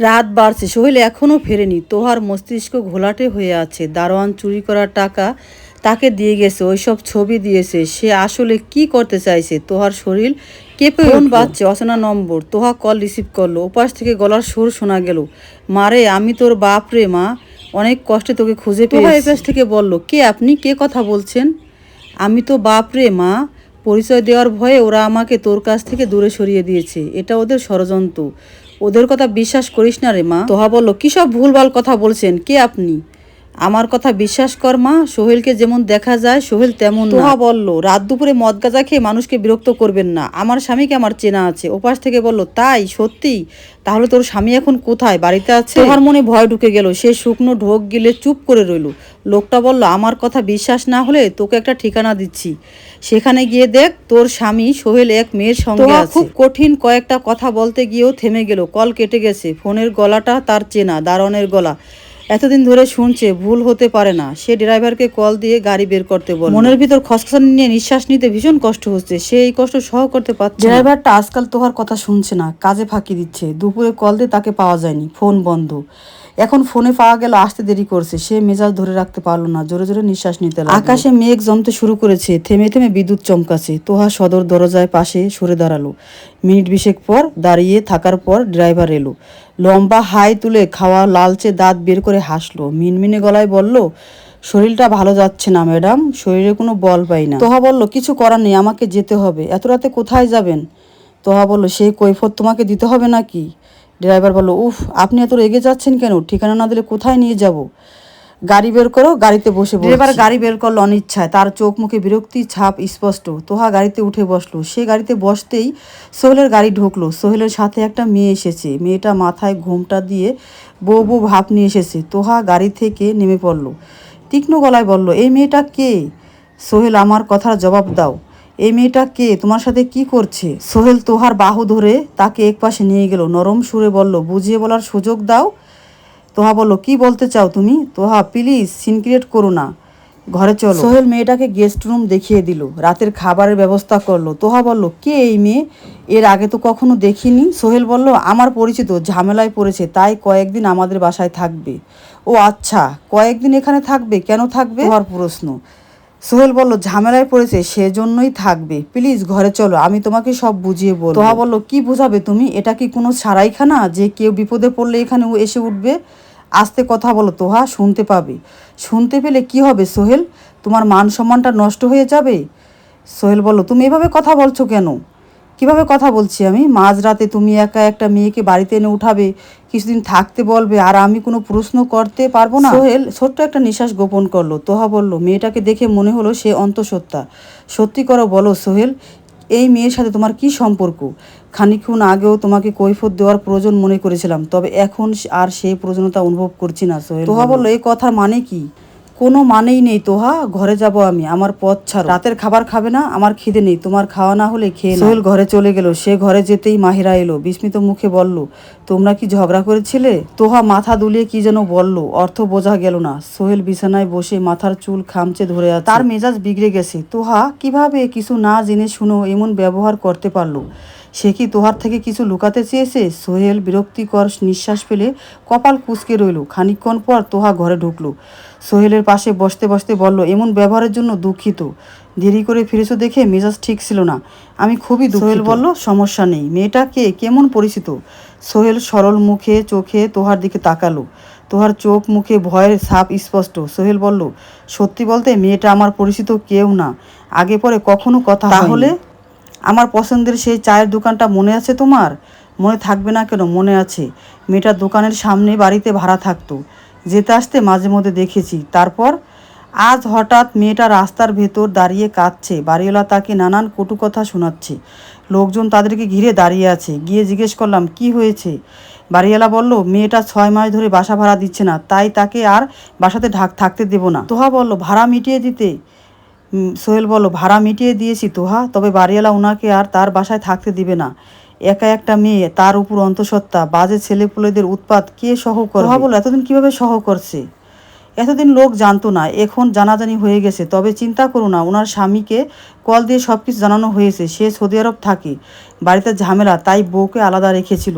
রাত বাড়ছে, সোহেল এখনও ফেরেনি। তোহার মস্তিষ্ক ঘোলাটে হয়ে আছে। দারোয়ান চুরি করার টাকা তাকে দিয়ে গেছে, ওইসব ছবি দিয়েছে। সে আসলে কি করতে চাইছে? তোহার শরীর কেঁপে ফোন বাজছে, অচেনা নম্বর। তোহা কল রিসিভ করলো। ওপাশ থেকে গলার সুর শোনা গেল, মারে আমি তোর বাপ রে মা, অনেক কষ্টে তোকে খুঁজে পেয়েছি। তোহা এপাশ থেকে বলল, কে আপনি? কে কথা বলছেন? আমি তো বাপ রে মা। পরিচয় দেওয়ার ভয়ে ওরা আমাকে তোর কাছ থেকে দূরে সরিয়ে দিয়েছে। এটা ওদের ষড়যন্ত্র। ওদের কথা বিশ্বাস করিস না রে মা। তোহা বলল, কী সব ভুলভাল কথা বলছেন? কে আপনি? আমার কথা বিশ্বাস কর মা, সোহেলকে যেমন দেখা যায় সোহেল তেমন না। তোহা বলল, রাত দুপুরে মদ গাঁজা খেয়ে মানুষকে বিরক্ত করবেন না। আমার স্বামীকে আমার চেনা আছে। ওপাশ থেকে বলল, তাই? সত্যি? তাহলে তোর স্বামী এখন কোথায়? বাড়িতে আছে? তোহার মনে ভয় ঢুকে গেল। সে শুকনো ঢোক গিলে চুপ করে রইল। লোকটা বলল, আমার কথা বিশ্বাস না হলে তোকে একটা ঠিকানা দিচ্ছি, সেখানে গিয়ে দেখ তোর স্বামী সোহেল এক মেয়ের সঙ্গে আছে। খুব কঠিন কয়েকটা কথা বলতে গিয়েও থেমে গেল। কল কেটে গেছে। ফোনের গলাটা তার চেনা, দারোয়ানের গলা। এতদিন ধরে শুনছে, ভুল হতে পারে না। সে ড্রাইভারকে কল দিয়ে গাড়ি বের করতে বলল। মনের ভিতর খসখসানি নিয়ে নিঃশ্বাস নিতে ভীষণ কষ্ট হচ্ছে। সে এই কষ্ট সহ করতে পারছে। ড্রাইভারটা আজকাল তোহার কথা শুনছে না, কাজে ফাঁকি দিচ্ছে। দুপুরে কল দিয়ে তাকে পাওয়া যায়নি, ফোন বন্ধ। এখন ফোনে পাওয়া গেল, আসতে দেরি করছে। সে মেজাজ ধরে রাখতে পারলো না, জোরে জোরে নিঃশ্বাস নিতে লাগলো। আকাশে মেঘ জমতে শুরু করেছে, থেমে থেমে বিদ্যুৎ চমকাছে। তোহা সদর দরজায় পাশে সরে দাঁড়ালো। মিনিট বিশেক পর দাঁড়িয়ে থাকার পর ড্রাইভার এলো। লম্বা হাই তুলে খাওয়া লালচে দাঁত বের করে হাসলো। মিনমিনে গলায় বলল, শরীরটা ভালো যাচ্ছে না ম্যাডাম, শরীরে কোনো বল পাই না। তোহা বলল, কিছু করার নেই, আমাকে যেতে হবে। এত রাতে কোথায় যাবেন? তোহা বলল, সেই কৈফত তোমাকে দিতে হবে নাকি? ড্রাইভার বলল, উফ, আপনি এত রেগে যাচ্ছেন কেন? ঠিকানা না দিলে কোথায় নিয়ে যাব? গাড়ি বের করো, গাড়িতে বসে। ড্রাইভার গাড়ি বের করলো অনিচ্ছায়। তার চোখ মুখে বিরক্তি ছাপ স্পষ্ট। তোহা গাড়িতে উঠে বসলো। সে গাড়িতে বসতেই সোহেলের গাড়ি ঢুকলো। সোহেলের সাথে একটা মেয়ে এসেছে। মেয়েটা মাথায় ঘোমটা দিয়ে বউ বউ ভাব নিয়ে এসেছে। তোহা গাড়ি থেকে নেমে পড়লো। তীক্ষ্ণ গলায় বলল, এই মেয়েটা কে? সোহেল, আমার কথার জবাব দাও। এই মেয়েটা কে? তোমার সাথে কি করছে? সোহেল তোহার বাহু ধরে তাকে একপাশে নিয়ে গেল। নরম সুরে বলল, বুঝিয়ে বলার সুযোগ দাও। তোহা বলল, কি বলতে চাও তুমি? তোহা, প্লিজ সিন ক্রিয়েট করো না, ঘরে চলো। সোহেল মেয়েটাকে গেস্ট রুম দেখিয়ে দিল, রাতের খাবারের ব্যবস্থা করলো। তোহা বলল, কে এই মেয়ে? এর আগে তো কখনো দেখিনি। সোহেল বলল, আমার পরিচিত, ঝামেলায় পড়েছে, তাই কয়েকদিন আমাদের বাসায় থাকবে। ও আচ্ছা, কয়েকদিন এখানে থাকবে? কেন থাকবে? তোমার প্রশ্ন। সোহেল বলল, ঝামেলায় পড়েছে সেজন্যই থাকবে। প্লিজ ঘরে চলো, আমি তোমাকে সব বুঝিয়ে বলবো। তোহা বলল, কি বুঝাবে তুমি? এটা কি কোনো সারাইখানা যে কেউ বিপদে পড়লে এখানে এসে উঠবে? আস্তে কথা বলো তোহা, শুনতে পাবে। শুনতে পেলে কি হবে সোহেল? তোমার মান সম্মানটা নষ্ট হয়ে যাবে। সোহেল বলল, তুমি এভাবে কথা বলছো কেন? কিভাবে কথা বলছি আমি? মাঝরাতে তুমি একা একটা মেয়েকে বাড়িতে এনে উঠাবে, কিছুদিন থাকতে বলবে, আর আমি কোনো প্রশ্ন করতে পারবো না? সোহেল ছোট্ট একটা নিঃশ্বাস গোপন করলো। তোহা বলল, মেয়েটাকে দেখে মনে হলো সে অন্তঃসত্ত্বা। সত্যি করো, বলো সোহেল, এই মেয়ের সাথে তোমার কি সম্পর্ক? খানিকক্ষণ আগেও তোমাকে কৈফত দেওয়ার প্রয়োজন মনে করেছিলাম, তবে এখন আর সেই প্রয়োজনতা অনুভব করছি না। সোহেল তোহা বলল, এই কথার মানে কি? কোনো মানেই নেই তোহা, ঘরে যাব আমি, আমার পথ ছাড়ো। রাতের খাবার খাবে না? আমার খিদে নেই, তোমার খাওয়া না হলে খেয়ে নাও। সোহেল ঘরে চলে গেল। সে ঘরে যেতেই মাহিরা এলো, বিস্মিত মুখে বলল, তোমরা কি ঝগড়া করেছিলে? তোহা মাথা দুলিয়ে কি যেন বলল, অর্থ বোঝা গেল না। সোহেল বিছানায় বসে মাথার চুল খামচে ধরে আছে। তার মেজাজ বিগড়ে গেছে। তোহা কিভাবে কিছু না জেনে শুনো এমন ব্যবহার করতে পারলো? সে কি তোহার থেকে কিছু লুকাতে চেয়েছে? সোহেল বিরক্তিকর নিঃশ্বাস ফেলে কপাল কুঁচকে রইল। খানিকক্ষণ পর তোহা ঘরে ঢুকলো। সোহেলের পাশে বসতে বসতে বলল, এমন ব্যবহারের জন্য দুঃখিত। দেরি করে ফিরেছো দেখে মেজাজ ঠিক ছিল না, আমি খুবই দুঃখিত। সোহেল বলল, সমস্যা নেই। মেয়েটা কে? কেমন পরিচিত? সোহেল সরল মুখে চোখে তোহার দিকে তাকালো। তোহার চোখ মুখে ভয়ের ছাপ স্পষ্ট। সোহেল বলল, সত্যি বলতে মেয়েটা আমার পরিচিত কেউ না, আগে পরে কখনো কথা হয়নি। তাহলে? আমার পছন্দের সেই চায়ের দোকানটা মনে আছে তোমার? মনে থাকবে না কেন, মনে আছে। মেয়েটার দোকানের সামনে বাড়িতে ভাড়া থাকতো, যেতে আসতে মাঝে মধ্যে দেখেছি। তারপর আজ হঠাৎ মেয়েটা রাস্তার ভেতর দাঁড়িয়ে কাঁদছে। বাড়িওয়ালা তাকে নানান কটু কথা শোনাচ্ছে। লোকজন তাদেরকে ঘিরে দাঁড়িয়ে আছে। গিয়ে জিজ্ঞেস করলাম, কি হয়েছে? বাড়িওয়ালা বলল, মেয়েটা 6 মাস ধরে বাসা ভাড়া দিচ্ছে না, তাই তাকে আর বাসাতে থাকতে দেব না। তোহা বলল, ভাড়া মিটিয়ে দিতে? সোহেল বলল, ভাড়া মিটিয়ে দিয়েছি তোহা, তবে বাড়িওয়ালা ওনাকে আর তার বাসায় থাকতে দিবে না। একা একটা মেয়ে, তার উপর অন্তঃসত্ত্বা, বাজে ছেলেপুলেদের উৎপাত কে সহ করে? তোহা বলল, এতদিন কিভাবে সহ করছে? এতদিন লোক জানতো না, এখন জানাজানি হয়ে গেছে। তবে চিন্তা করো না, ওনার স্বামীকে কল দিয়ে সব কিছু জানানো হয়েছে। সে সৌদি আরব থাকে, বাড়িতে ঝামেলা, তাই বউকে আলাদা রেখেছিল।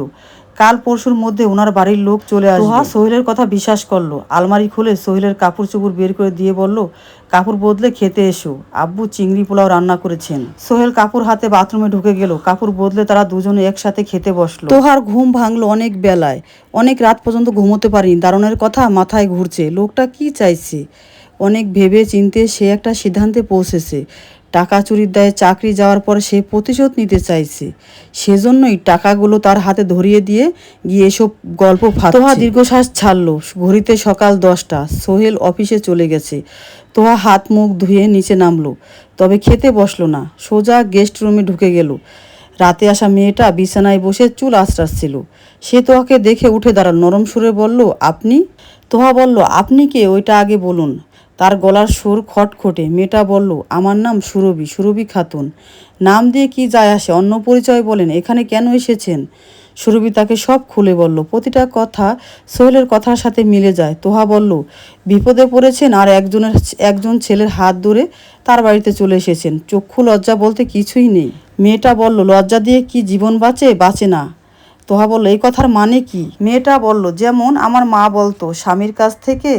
কাল পরশুর মধ্যে ওনার বাড়ির লোক চলে আসবে। তোহা সোহেলের কথা বিশ্বাস করলো। আলমারি খুলে সোহেলের কাপড় চোপড় বের করে দিয়ে বলল, কাপড় বদলে খেতে এসো, আব্বু চিংড়ি পোলাও রান্না করেছেন। সোহেল কাপড় হাতে বাথরুমে ঢুকে গেল। কাপড় বদলে তারা দুজনে একসাথে খেতে বসলো। তোহার ঘুম ভাঙলো অনেক বেলায়, অনেক রাত পর্যন্ত ঘুমোতে পারিনি। দারোয়ানের কথা মাথায় ঘুরছে, লোকটা কি চাইছে। অনেক ভেবে চিন্তে সে একটা সিদ্ধান্তে পৌঁছেছে। টাকা চুরির দায়ে চাকরি যাওয়ার পর সে প্রতিশোধ নিতে চাইছে। সেজন্যই টাকাগুলো তার হাতে ধরিয়ে দিয়ে গিয়ে এসব গল্প ফাঁদছে। তোহা দীর্ঘশ্বাস ছাড়লো। ঘড়িতে সকাল 10টা। সোহেল অফিসে চলে গেছে। তোহা হাত মুখ ধুয়ে নিচে নামলো, তবে খেতে বসলো না। সোজা গেস্ট রুমে ঢুকে গেল। রাতে আসা মেয়েটা বিছানায় বসে চুল আঁচড়াচ্ছিল। সে তোহাকে দেখে উঠে দাঁড়াল, নরম সুরে বলল, আপনি? তোহা বলল, আপনি কে ওইটা আগে বলুন। তার গলার সুর খটখটে। মেয়েটা বলল, আমার নাম সুরভি, সুরভি খাতুন। নাম দিয়ে কি যায় আসে, অন্য পরিচয় বলেন, এখানে কেন এসেছেন? সুরভি তাকে সব খুলে বলল। প্রতিটা কথা সোহেলের কথার সাথে মিলে যায়। তোহা বলল, বিপদে পড়েছেন আর একজন ছেলের হাত ধরে তার বাড়িতে চলে এসেছেন। চক্ষু লজ্জা বলতে কিছুই নেই। মেয়েটা বলল, লজ্জা দিয়ে কি জীবন বাঁচে? বাঁচে না। তোহা বলল, এই কথার মানে কি? মেয়েটা বলল, যেমন আমার মা বলতো, স্বামীর কাছ থেকে